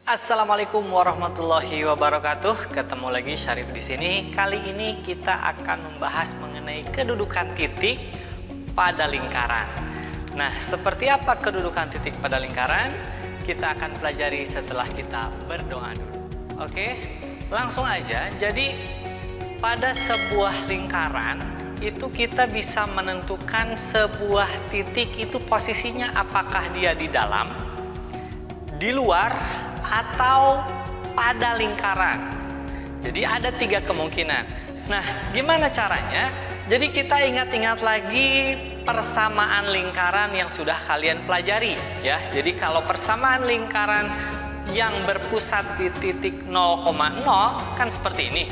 Assalamualaikum warahmatullahi wabarakatuh. Ketemu lagi Syarif di sini. Kali ini kita akan membahas mengenai kedudukan titik pada lingkaran. Nah, seperti apa kedudukan titik pada lingkaran? Kita akan pelajari setelah kita berdoa dulu. Oke, langsung aja. Jadi, pada sebuah lingkaran itu kita bisa menentukan sebuah titik itu posisinya apakah dia di dalam, di luar, atau pada lingkaran. Jadi ada 3 kemungkinan. Nah, gimana caranya? Jadi kita ingat-ingat lagi persamaan lingkaran yang sudah kalian pelajari ya. Jadi kalau persamaan lingkaran yang berpusat di titik 0,0 kan seperti ini.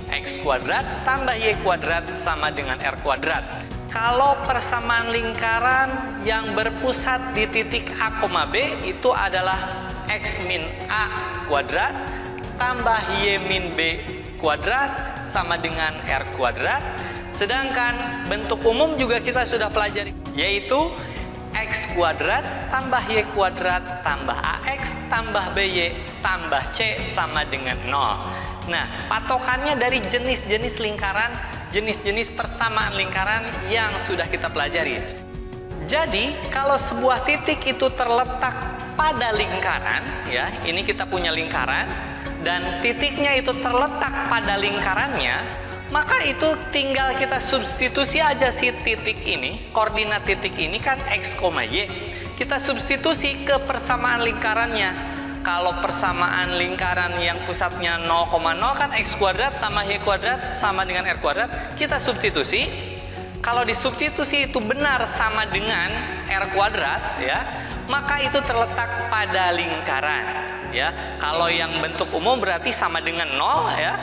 X kuadrat tambah Y kuadrat sama dengan R kuadrat. Kalau persamaan lingkaran yang berpusat di titik A, B itu adalah X min A kuadrat tambah Y min B kuadrat sama dengan R kuadrat. Sedangkan bentuk umum juga kita sudah pelajari, yaitu X kuadrat tambah Y kuadrat tambah AX tambah BY tambah C sama dengan 0. Nah, patokannya dari jenis-jenis lingkaran, jenis-jenis persamaan lingkaran yang sudah kita pelajari. Jadi, kalau sebuah titik itu terletak pada lingkaran, ya, ini kita punya lingkaran, dan titiknya itu terletak pada lingkarannya, maka itu tinggal kita substitusi aja si titik ini, koordinat titik ini kan X, Y. Kita substitusi ke persamaan lingkarannya. Kalau persamaan lingkaran yang pusatnya 0,0 kan X kuadrat tambah Y kuadrat sama dengan R kuadrat, kita substitusi. Kalau disubstitusi itu benar sama dengan R kuadrat ya, maka itu terletak pada lingkaran ya. Kalau yang bentuk umum berarti sama dengan 0 ya,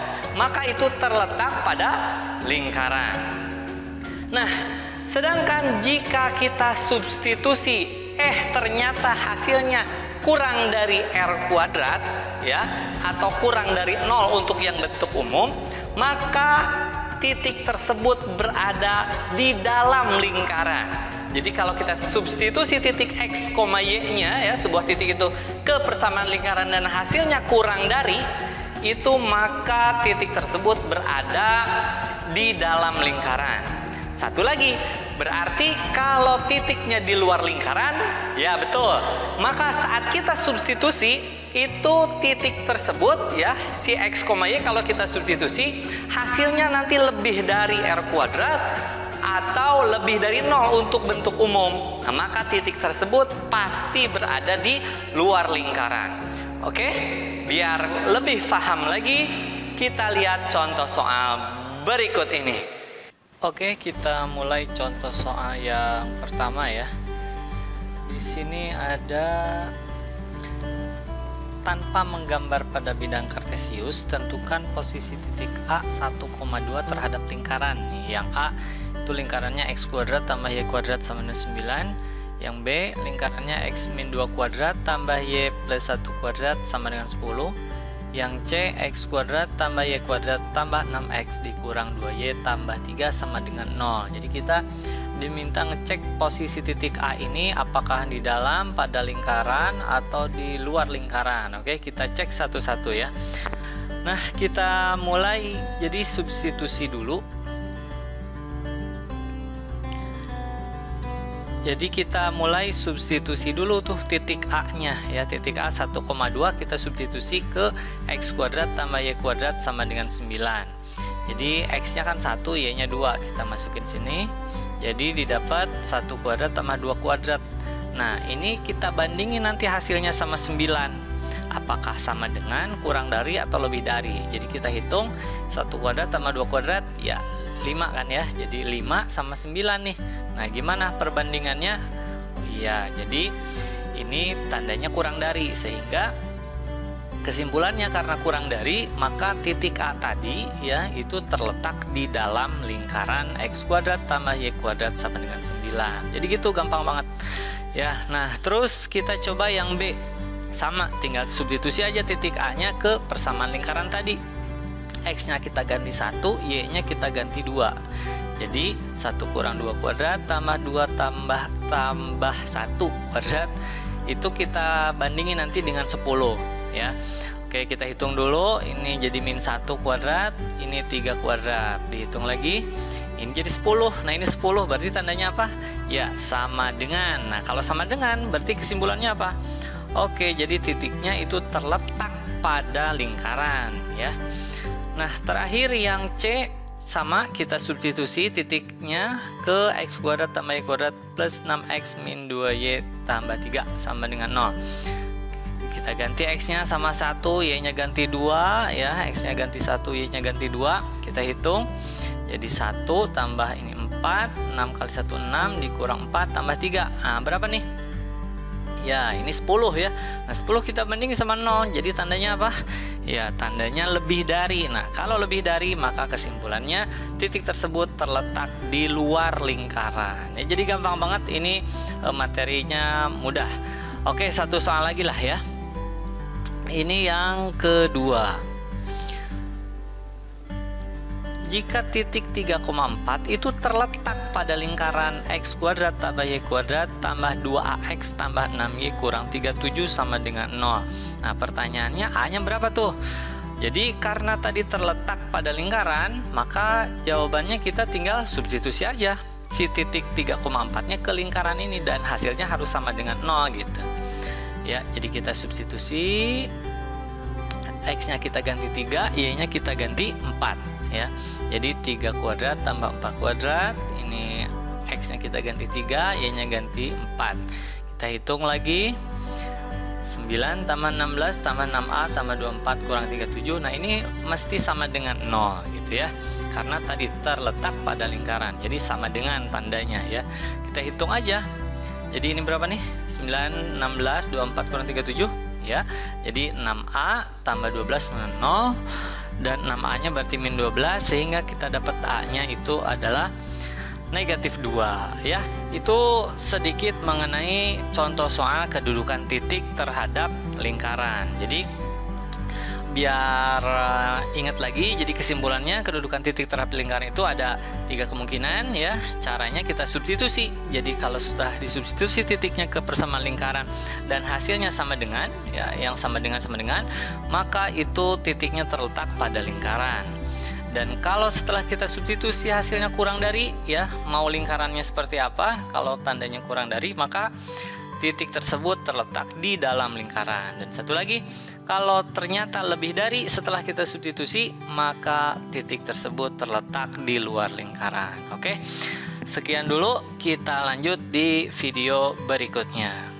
maka itu terletak pada lingkaran. Nah, sedangkan jika kita substitusi ternyata hasilnya kurang dari R kuadrat ya, atau kurang dari 0 untuk yang bentuk umum, maka titik tersebut berada di dalam lingkaran. Jadi kalau kita substitusi titik X, Y-nya ya, sebuah titik itu ke persamaan lingkaran dan hasilnya kurang dari itu, maka titik tersebut berada di dalam lingkaran. Satu lagi, berarti kalau titiknya di luar lingkaran, ya betul. Maka saat kita substitusi, itu titik tersebut ya, si X, Y kalau kita substitusi, hasilnya nanti lebih dari R kuadrat atau lebih dari 0 untuk bentuk umum. Nah, maka titik tersebut pasti berada di luar lingkaran. Oke? Biar lebih paham lagi, kita lihat contoh soal berikut ini. Oke, kita mulai contoh soal yang pertama ya. Di sini ada tanpa menggambar pada bidang kartesius, tentukan posisi titik A 1,2 terhadap lingkaran. Nih, yang A itu lingkarannya X kuadrat tambah Y kuadrat sama dengan 9. Yang B lingkarannya X min 2 kuadrat tambah Y plus 1 kuadrat sama dengan 10. Yang C X kuadrat tambah Y kuadrat tambah 6X dikurang 2Y tambah 3 sama dengan 0. Jadi kita diminta ngecek posisi titik A ini apakah di dalam pada lingkaran atau di luar lingkaran. Oke, kita cek satu-satu ya. Nah, kita mulai jadi substitusi dulu. Jadi kita mulai substitusi dulu tuh titik A-nya ya, titik A 1,2 kita substitusi ke X kuadrat tambah Y kuadrat sama dengan 9. Jadi X-nya kan 1, Y-nya 2, kita masukin sini. Jadi didapat 1 kuadrat tambah 2 kuadrat. Nah, ini kita bandingin nanti hasilnya sama 9. Apakah sama dengan, kurang dari, atau lebih dari. Jadi kita hitung 1 kuadrat tambah 2 kuadrat ya 5 kan ya. Jadi 5 sama 9 nih. Nah, gimana perbandingannya? Oh iya, jadi ini tandanya kurang dari, sehingga kesimpulannya karena kurang dari, maka titik A tadi ya itu terletak di dalam lingkaran X kuadrat tambah Y kuadrat sama dengan 9. Jadi gitu, gampang banget. Ya, nah terus kita coba yang B. Sama, tinggal substitusi aja titik A-nya ke persamaan lingkaran tadi. X-nya kita ganti 1, Y-nya kita ganti 2. Jadi 1 kurang 2 kuadrat tambah 2 tambah 1 kuadrat itu kita bandingin nanti dengan 10 ya. Oke, kita hitung dulu. Ini jadi min 1 kuadrat, ini 3 kuadrat. Dihitung lagi. Ini jadi 10. Nah, ini 10 berarti tandanya apa? Ya, sama dengan. Nah, kalau sama dengan berarti kesimpulannya apa? Oke, jadi titiknya itu terletak pada lingkaran, ya. Nah, terakhir yang C sama, kita substitusi titiknya ke x kuadrat tambah y kuadrat plus 6x min 2y tambah 3 sama dengan 0. Kita ganti x-nya sama 1, y-nya ganti 2, ya. X-nya ganti 1, y-nya ganti 2. Kita hitung. Jadi 1 tambah ini 4, 6 kali 1 6 dikurang 4 tambah 3. Nah, berapa nih? Ya, ini 10 ya. Nah, 10 kita bandingin sama 0. Jadi tandanya apa? Ya, tandanya lebih dari. Nah, kalau lebih dari maka kesimpulannya titik tersebut terletak di luar lingkaran. Ya, jadi gampang banget ini, materinya mudah. Oke, satu soal lagi lah ya. Ini yang kedua. Jika titik 3,4 itu terletak pada lingkaran x kuadrat tambah y kuadrat tambah 2ax tambah 6y kurang 37 sama dengan 0. Nah, pertanyaannya A-nya berapa tuh? Jadi karena tadi terletak pada lingkaran, maka jawabannya kita tinggal substitusi aja si titik 3,4-nya ke lingkaran ini dan hasilnya harus sama dengan 0 gitu. Ya, jadi kita substitusi, x-nya kita ganti 3, y-nya kita ganti 4 ya. Jadi 3 kuadrat tambah 4 kuadrat, ini x-nya kita ganti 3, y-nya ganti 4. Kita hitung lagi. 9 tambah 16 tambah 6a tambah 24 kurang 37. Nah, ini mesti sama dengan 0 gitu ya. Karena tadi terletak pada lingkaran. Jadi sama dengan tandanya ya. Kita hitung aja. Jadi ini berapa nih? 9, 16, 24 kurang 37 ya. Jadi 6a tambah 12 dengan 0 dan 6a nya berarti min 12 sehingga kita dapat a nya itu adalah negatif 2 ya. Itu sedikit mengenai contoh soal kedudukan titik terhadap lingkaran. Jadi biar ingat lagi, jadi kesimpulannya kedudukan titik terhadap lingkaran itu ada 3 kemungkinan ya. Caranya kita substitusi. Jadi kalau sudah disubstitusi titiknya ke persamaan lingkaran dan hasilnya sama dengan ya, yang sama dengan maka itu titiknya terletak pada lingkaran. Dan kalau setelah kita substitusi hasilnya kurang dari ya, mau lingkarannya seperti apa, kalau tandanya kurang dari maka titik tersebut terletak di dalam lingkaran. Dan satu lagi, kalau ternyata lebih dari setelah kita substitusi, maka titik tersebut terletak di luar lingkaran. Oke, sekian dulu, kita lanjut di video berikutnya.